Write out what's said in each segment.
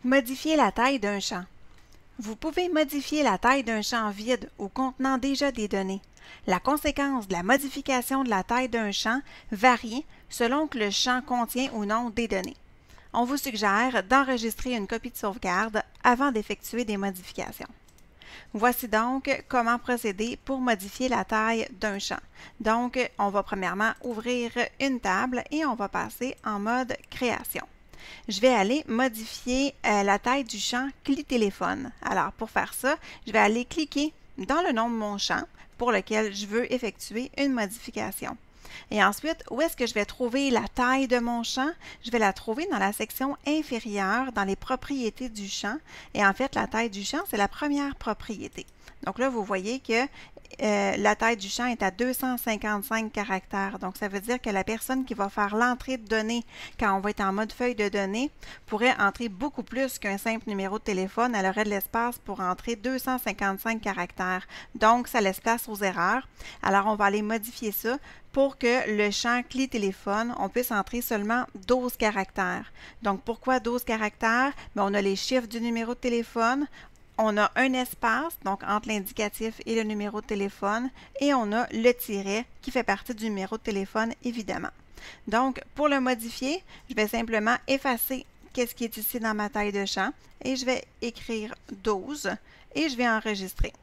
Modifier la taille d'un champ. Vous pouvez modifier la taille d'un champ vide ou contenant déjà des données. La conséquence de la modification de la taille d'un champ varie selon que le champ contient ou non des données. On vous suggère d'enregistrer une copie de sauvegarde avant d'effectuer des modifications. Voici donc comment procéder pour modifier la taille d'un champ. Donc, on va premièrement ouvrir une table et on va passer en mode création. Je vais aller modifier la taille du champ clé-téléphone. Alors, pour faire ça, je vais aller cliquer dans le nom de mon champ pour lequel je veux effectuer une modification. Et ensuite, où est-ce que je vais trouver la taille de mon champ? Je vais la trouver dans la section inférieure, dans les propriétés du champ. Et en fait, la taille du champ, c'est la première propriété. Donc là, vous voyez que la taille du champ est à 255 caractères. Donc, ça veut dire que la personne qui va faire l'entrée de données quand on va être en mode feuille de données pourrait entrer beaucoup plus qu'un simple numéro de téléphone. Elle aurait de l'espace pour entrer 255 caractères. Donc, ça laisse place aux erreurs. Alors, on va aller modifier ça pour que le champ clé-téléphone, on puisse entrer seulement 12 caractères. Donc, pourquoi 12 caractères? Bien, on a les chiffres du numéro de téléphone. On a un espace, donc entre l'indicatif et le numéro de téléphone, et on a le tiret qui fait partie du numéro de téléphone, évidemment. Donc, pour le modifier, je vais simplement effacer ce qui est ici dans ma taille de champ et je vais écrire 12 et je vais enregistrer.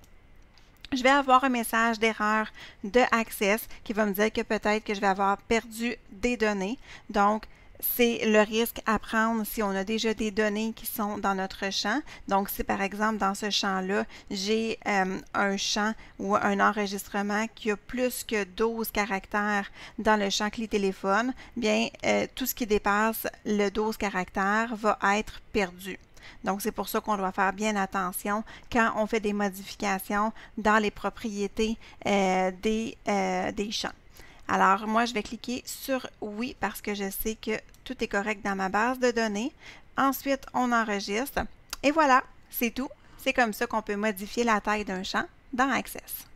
Je vais avoir un message d'erreur de Access qui va me dire que peut-être que je vais avoir perdu des données. Donc, c'est le risque à prendre si on a déjà des données qui sont dans notre champ. Donc, si par exemple dans ce champ-là, j'ai un champ ou un enregistrement qui a plus que 12 caractères dans le champ clé-téléphone, bien, tout ce qui dépasse le 12 caractères va être perdu. Donc, c'est pour ça qu'on doit faire bien attention quand on fait des modifications dans les propriétés des champs. Alors, moi, je vais cliquer sur « Oui » parce que je sais que tout est correct dans ma base de données. Ensuite, on enregistre. Et voilà, c'est tout. C'est comme ça qu'on peut modifier la taille d'un champ dans Access.